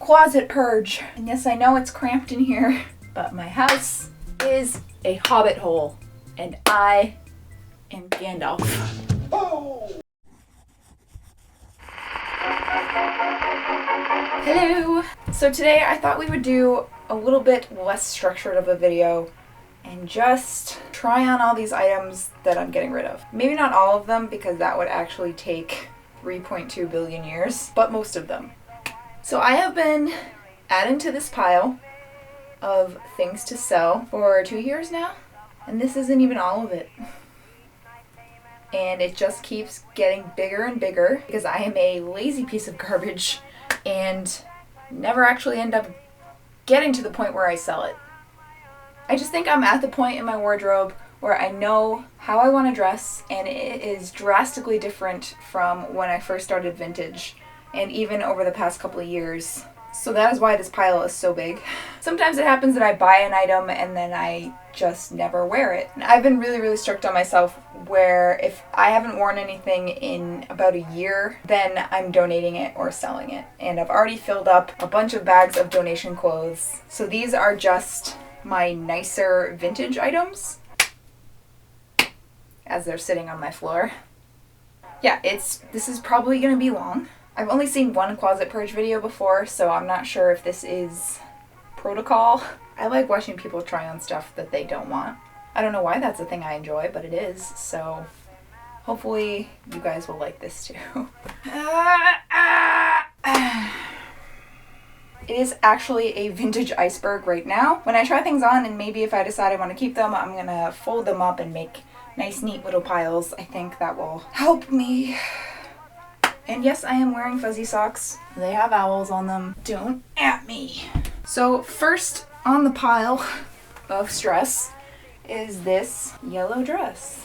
closet purge. And yes, I know it's cramped in here, but my house is a hobbit hole, and I am Gandalf. Oh. Hello! So today I thought we would do a little bit less structured of a video and just try on all these items that I'm getting rid of. Maybe not all of them, because that would actually take 3.2 billion years, but most of them. So I have been adding to this pile of things to sell for 2 years now, and this isn't even all of it. And it just keeps getting bigger and bigger because I am a lazy piece of garbage and never actually end up getting to the point where I sell it. I just think I'm at the point in my wardrobe where I know how I want to dress, and it is drastically different from when I first started vintage and even over the past couple of years. So that is why this pile is so big. Sometimes it happens that I buy an item and then I just never wear it. And I've been really, really strict on myself where if I haven't worn anything in about a year, then I'm donating it or selling it. And I've already filled up a bunch of bags of donation clothes. So these are just my nicer vintage items as they're sitting on my floor. Yeah, this is probably gonna be long. I've only seen one closet purge video before, so I'm not sure if this is protocol. I like watching people try on stuff that they don't want. I don't know why that's a thing I enjoy, but it is, so hopefully you guys will like this too. It is actually a vintage iceberg right now. When I try things on, and maybe if I decide I want to keep them, I'm gonna fold them up and make nice, neat little piles. I think that will help me. And yes, I am wearing fuzzy socks. They have owls on them. Don't at me. So first on the pile of stress is this yellow dress,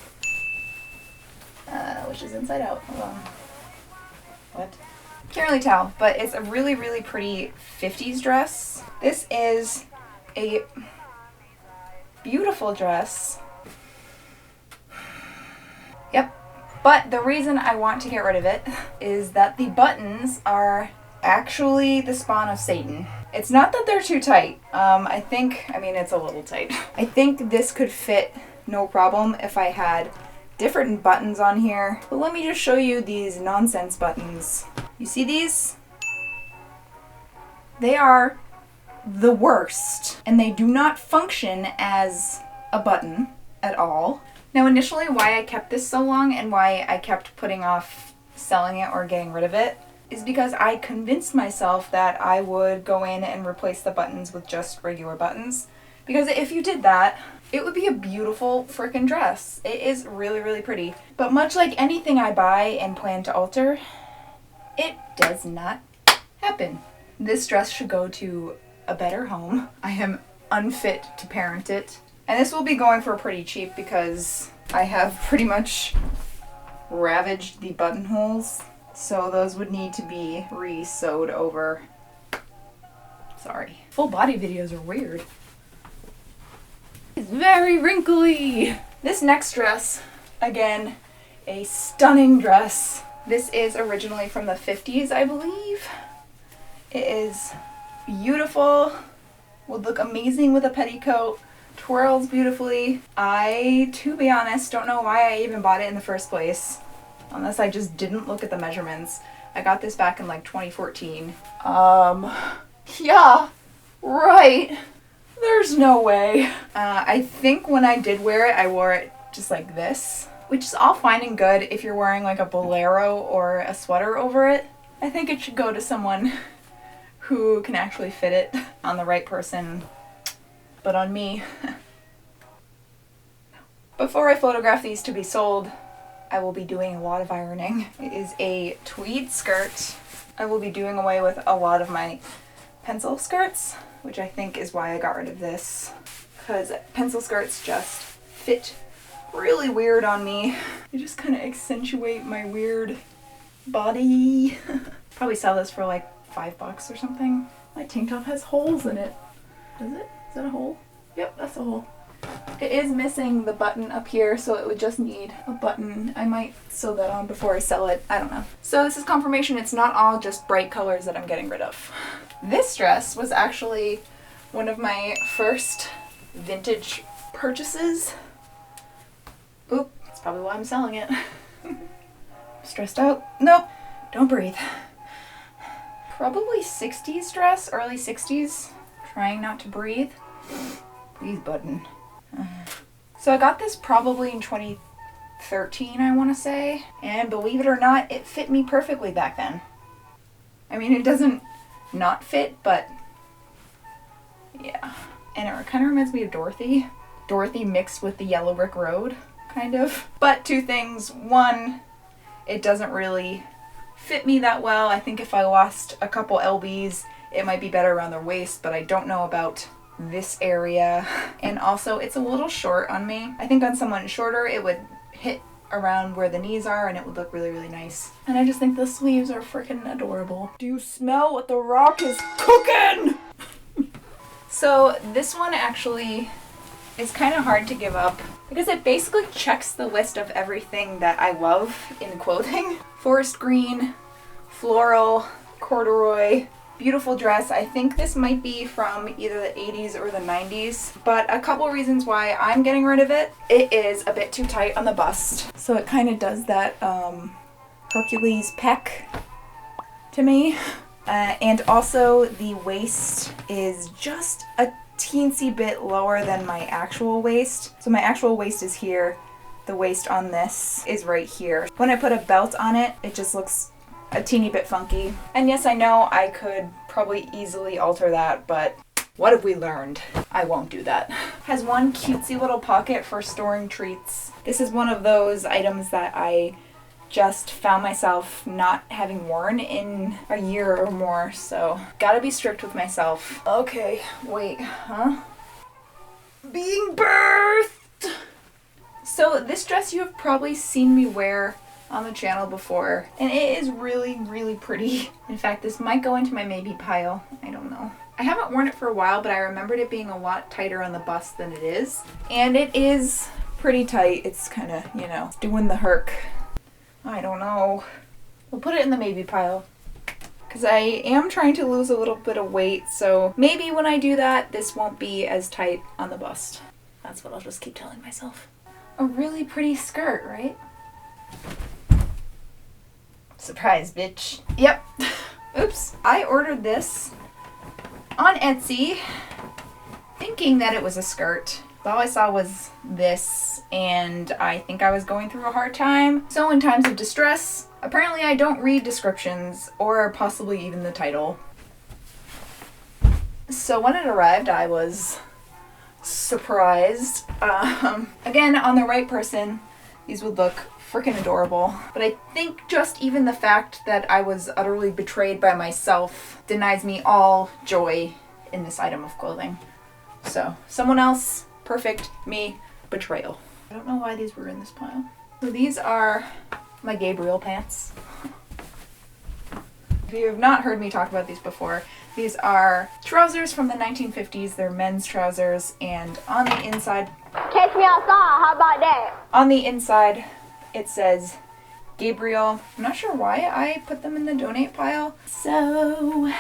which is inside out. Hold on. What? Can't really tell, but it's a really, really pretty 50s dress. This is a beautiful dress. Yep. But the reason I want to get rid of it is that the buttons are actually the spawn of Satan. It's not that they're too tight. I mean, it's a little tight. I think this could fit no problem if I had different buttons on here. But let me just show you these nonsense buttons. You see these? They are the worst, and they do not function as a button at all. Now, initially, why I kept this so long and why I kept putting off selling it or getting rid of it is because I convinced myself that I would go in and replace the buttons with just regular buttons. Because if you did that, it would be a beautiful freaking dress. It is really, really pretty. But much like anything I buy and plan to alter, it does not happen. This dress should go to a better home. I am unfit to parent it. And this will be going for pretty cheap because I have pretty much ravaged the buttonholes. So those would need to be re-sewed over. Sorry. Full body videos are weird. It's very wrinkly. This next dress, again, a stunning dress. This is originally from the 50s, I believe. It is beautiful. Would look amazing with a petticoat. Twirls beautifully. I, to be honest, don't know why I even bought it in the first place. Unless I just didn't look at the measurements. I got this back in like 2014. Yeah, right. There's no way. I think when I did wear it, I wore it just like this. Which is all fine and good if you're wearing like a bolero or a sweater over it. I think it should go to someone who can actually fit it on the right person. But on me, no. Before I photograph these to be sold, I will be doing a lot of ironing. It is a tweed skirt. I will be doing away with a lot of my pencil skirts, which I think is why I got rid of this. Because pencil skirts just fit really weird on me. They just kind of accentuate my weird body. Probably sell this for like $5 or something. My tank top has holes in it. Does it? Is that a hole? Yep, that's a hole. It is missing the button up here, so it would just need a button. I might sew that on before I sell it. I don't know. So this is confirmation it's not all just bright colors that I'm getting rid of. This dress was actually one of my first vintage purchases. Oop, that's probably why I'm selling it. Stressed out? Nope, don't breathe. Probably 60s dress, early 60s. Trying not to breathe. Please, button. So I got this probably in 2013, I want to say. And believe it or not, it fit me perfectly back then. I mean, it doesn't not fit, but yeah. And it kind of reminds me of Dorothy. Dorothy mixed with the Yellow Brick Road, kind of. But two things. One, it doesn't really fit me that well. I think if I lost a couple lbs, it might be better around the waist, but I don't know about this area. And also, it's a little short on me. I think on someone shorter, it would hit around where the knees are and it would look really, really nice. And I just think the sleeves are freaking adorable. Do you smell what the rock is cooking? So this one actually is kind of hard to give up because it basically checks the list of everything that I love in clothing. Forest green, floral, corduroy, beautiful dress. I think this might be from either the 80s or the 90s, but a couple reasons why I'm getting rid of it. It is a bit too tight on the bust, so it kind of does that Hercules pec to me. And also the waist is just a teensy bit lower than my actual waist. So my actual waist is here. The waist on this is right here. When I put a belt on it, it just looks a teeny bit funky. And yes, I know I could probably easily alter that, but what have we learned? I won't do that. Has one cutesy little pocket for storing treats. This is one of those items that I just found myself not having worn in a year or more, so gotta be strict with myself. Okay, wait, huh? Being birthed! So this dress you have probably seen me wear on the channel before, and it is really, really pretty. In fact, this might go into my maybe pile. I don't know. I haven't worn it for a while, but I remembered it being a lot tighter on the bust than it is. And it is pretty tight. It's kind of, you know, doing the herc. I don't know. We'll put it in the maybe pile. Because I am trying to lose a little bit of weight, so maybe when I do that, this won't be as tight on the bust. That's what I'll just keep telling myself. A really pretty skirt, right? Surprise, bitch. Yep. Oops. I ordered this on Etsy thinking that it was a skirt. All I saw was this, and I think I was going through a hard time. So in times of distress, apparently I don't read descriptions or possibly even the title. So when it arrived, I was surprised. Again, on the right person, these would look freaking adorable. But I think just even the fact that I was utterly betrayed by myself denies me all joy in this item of clothing. So, someone else, perfect, me, betrayal. I don't know why these were in this pile. So these are my Gabriel pants. If you have not heard me talk about these before, these are trousers from the 1950s. They're men's trousers, and on the inside... Catch me outside, how about that? On the inside, it says Gabriel. I'm not sure why I put them in the donate pile. So,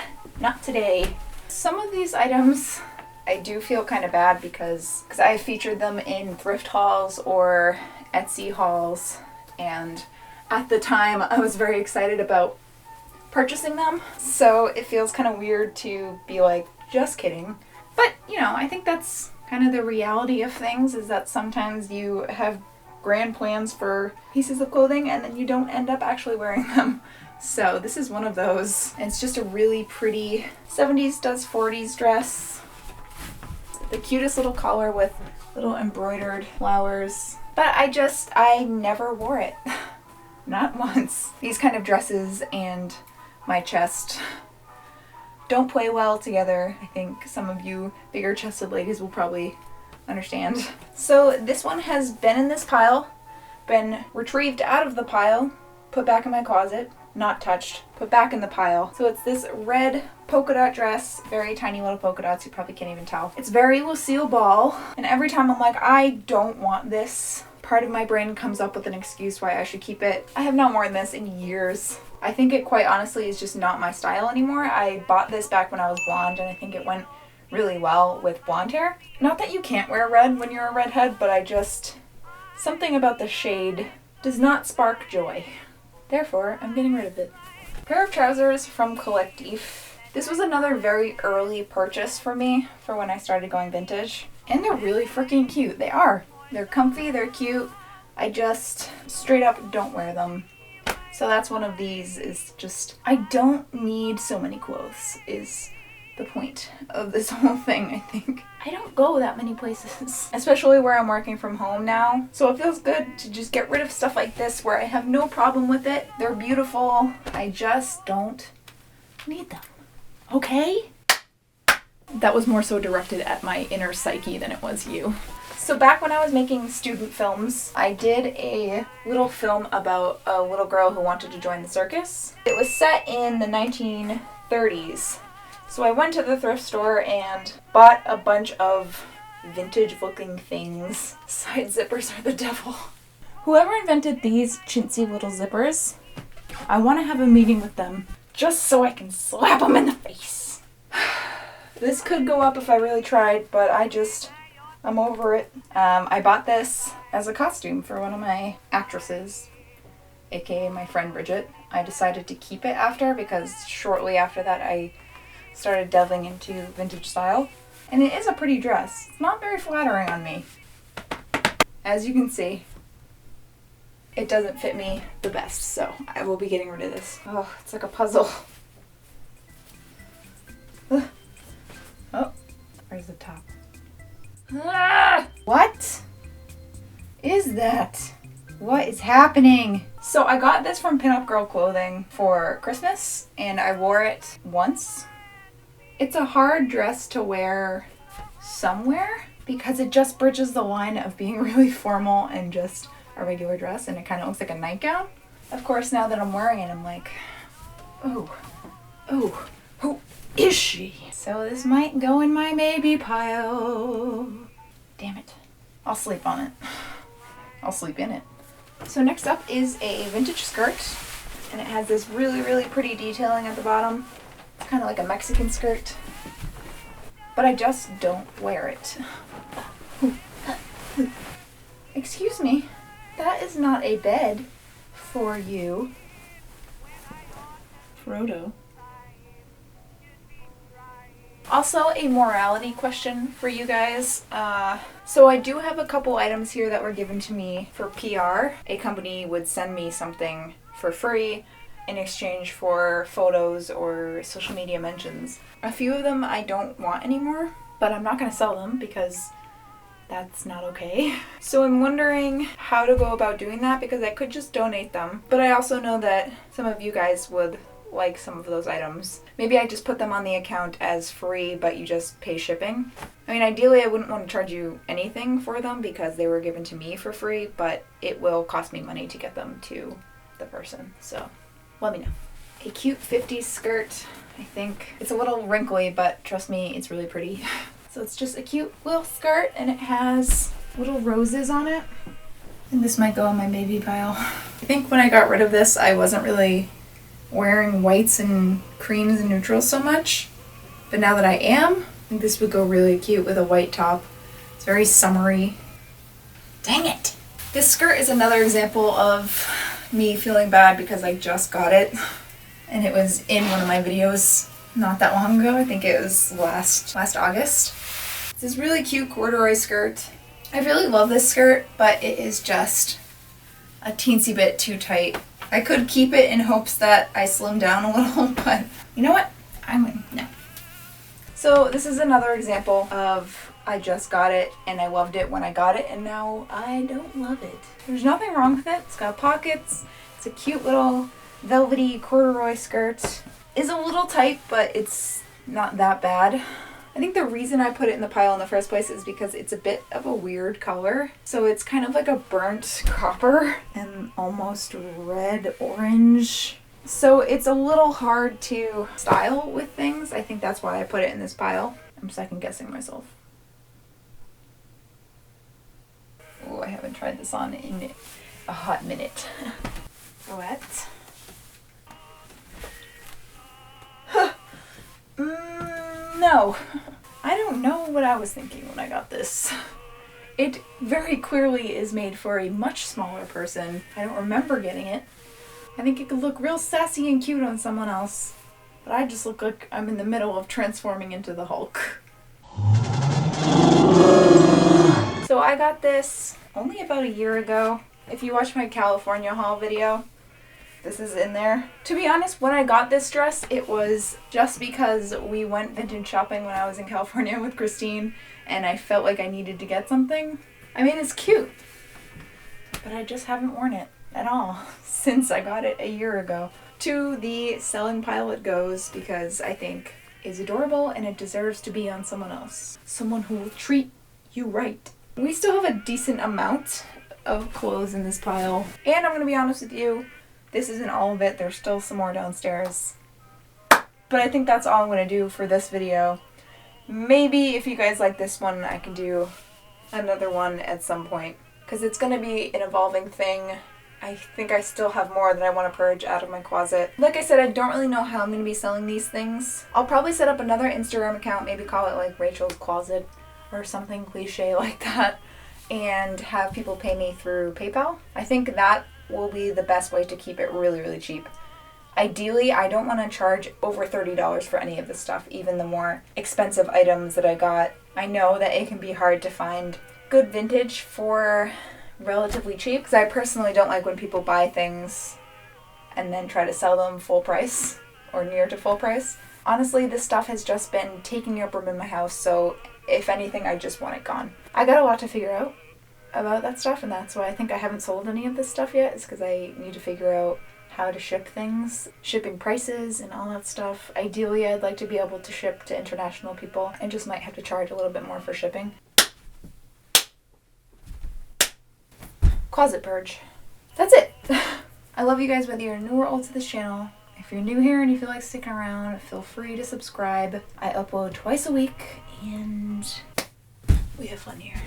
not today. Some of these items I do feel kind of bad because I featured them in thrift hauls or Etsy hauls, and at the time I was very excited about purchasing them. So it feels kind of weird to be like, just kidding. But, you know, I think that's kind of the reality of things, is that sometimes you have grand plans for pieces of clothing and then you don't end up actually wearing them. So this is one of those. And it's just a really pretty 70s does 40s dress. The cutest little collar with little embroidered flowers. But I never wore it. Not once. These kind of dresses and my chest don't play well together. I think some of you bigger chested ladies will probably understand. So this one has been in this pile, been retrieved out of the pile, put back in my closet, not touched, put back in the pile. So it's this red polka dot dress, very tiny little polka dots, you probably can't even tell. It's very Lucille Ball, and every time I'm like, I don't want this part of my brain comes up with an excuse why I should keep it. I have not worn this in years. I think it quite honestly is just not my style anymore. I bought this back when I was blonde and I think it went really well with blonde hair. Not that you can't wear red when you're a redhead, but something about the shade does not spark joy. Therefore, I'm getting rid of it. Pair of trousers from Collectif. This was another very early purchase for me for when I started going vintage. And they're really freaking cute. They are. They're comfy, they're cute. I just straight up don't wear them. So that's one of these, is just, I don't need so many clothes is the point of this whole thing, I think. I don't go that many places, especially where I'm working from home now. So it feels good to just get rid of stuff like this where I have no problem with it. They're beautiful. I just don't need them. Okay? That was more so directed at my inner psyche than it was you. So back when I was making student films, I did a little film about a little girl who wanted to join the circus. It was set in the 1930s. So I went to the thrift store and bought a bunch of vintage looking things. Side zippers are the devil. Whoever invented these chintzy little zippers, I want to have a meeting with them just so I can slap them in the face. This could go up if I really tried, but I'm over it. I bought this as a costume for one of my actresses, aka my friend Bridget. I decided to keep it after because shortly after that I started delving into vintage style. And it is a pretty dress. It's not very flattering on me. As you can see, it doesn't fit me the best, so I will be getting rid of this. Oh, it's like a puzzle. Oh, where's the top? Ah! What is that? What is happening? So I got this from Pinup Girl Clothing for Christmas and I wore it once. It's a hard dress to wear somewhere because it just bridges the line of being really formal and just a regular dress, and it kind of looks like a nightgown. Of course, now that I'm wearing it, I'm like, oh, who is she? So this might go in my maybe pile. Damn it. I'll sleep on it. I'll sleep in it. So next up is a vintage skirt, and it has this really, really pretty detailing at the bottom. It's kind of like a Mexican skirt, but I just don't wear it. Excuse me, that is not a bed for you, Frodo. Also, a morality question for you guys. So I do have a couple items here that were given to me for PR. A company would send me something for free in exchange for photos or social media mentions. A few of them I don't want anymore, but I'm not going to sell them because that's not okay. So I'm wondering how to go about doing that because I could just donate them. But I also know that some of you guys would like some of those items. Maybe I just put them on the account as free, but you just pay shipping. I mean, ideally I wouldn't want to charge you anything for them because they were given to me for free, but it will cost me money to get them to the person. So let me know. A cute 50s skirt, I think. It's a little wrinkly, but trust me, it's really pretty. So it's just a cute little skirt and it has little roses on it. And this might go on my baby pile. I think when I got rid of this, I wasn't really wearing whites and creams and neutrals so much, but now that I am, I think this would go really cute with a white top. It's very summery. Dang it! This skirt is another example of me feeling bad because I just got it and it was in one of my videos not that long ago. I think it was last August. It's this really cute corduroy skirt. I really love this skirt, but it is just a teensy bit too tight. I could keep it in hopes that I slim down a little, but you know what? No. So this is another example of I just got it and I loved it when I got it and now I don't love it. There's nothing wrong with it. It's got pockets. It's a cute little velvety corduroy skirt. It's a little tight, but it's not that bad. I think the reason I put it in the pile in the first place is because it's a bit of a weird color. So it's kind of like a burnt copper and almost red orange. So it's a little hard to style with things. I think that's why I put it in this pile. I'm second guessing myself. Oh, I haven't tried this on in a hot minute. What? No. I don't know what I was thinking when I got this. It very clearly is made for a much smaller person. I don't remember getting it. I think it could look real sassy and cute on someone else. But I just look like I'm in the middle of transforming into the Hulk. So I got this only about a year ago. If you watch my California haul video, this is in there. To be honest, when I got this dress, it was just because we went vintage shopping when I was in California with Christine, and I felt like I needed to get something. I mean, it's cute, but I just haven't worn it at all since I got it a year ago. To the selling pile it goes because I think it's adorable and it deserves to be on someone else. Someone who will treat you right. We still have a decent amount of clothes in this pile, and I'm gonna be honest with you, this isn't all of it. There's still some more downstairs. But I think that's all I'm going to do for this video. Maybe if you guys like this one, I can do another one at some point. Because it's going to be an evolving thing. I think I still have more that I want to purge out of my closet. Like I said, I don't really know how I'm going to be selling these things. I'll probably set up another Instagram account, maybe call it like Rachel's Closet or something cliche like that. And have people pay me through PayPal. I think that will be the best way to keep it really, really cheap. Ideally, I don't want to charge over $30 for any of this stuff, even the more expensive items that I got. I know that it can be hard to find good vintage for relatively cheap, because I personally don't like when people buy things and then try to sell them full price or near to full price. Honestly, this stuff has just been taking up room in my house, so if anything, I just want it gone. I got a lot to figure out about that stuff, and that's why I think I haven't sold any of this stuff yet, is because I need to figure out how to ship things, shipping prices and all that stuff. Ideally, I'd like to be able to ship to international people and just might have to charge a little bit more for shipping. Closet purge. That's it. I love you guys whether you're new or old to this channel. If you're new here and you feel like sticking around, feel free to subscribe. I upload twice a week and we have fun here.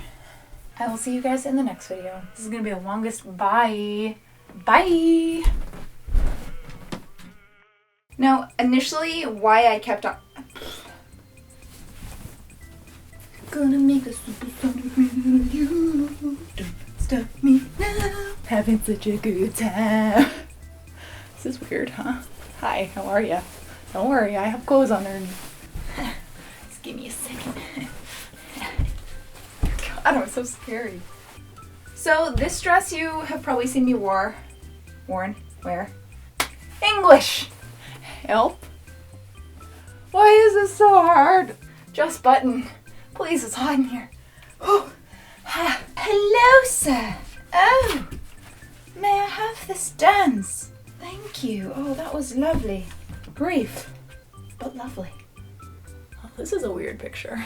I will see you guys in the next video. This is going to be the longest bye. Bye! Now, initially, why I kept on... Gonna make a super sonic man of you. Don't stop me now. Having such a good time. This is weird, huh? Hi, how are ya? Don't worry, I have clothes on there. Just give me a second. God, I'm so scary. So this dress you have probably seen me wear. English! Help. Why is this so hard? Just button. Please, it's hot in here. Oh, hello, sir. Oh, may I have this dance? Thank you. Oh, that was lovely. Brief, but lovely. Oh, this is a weird picture.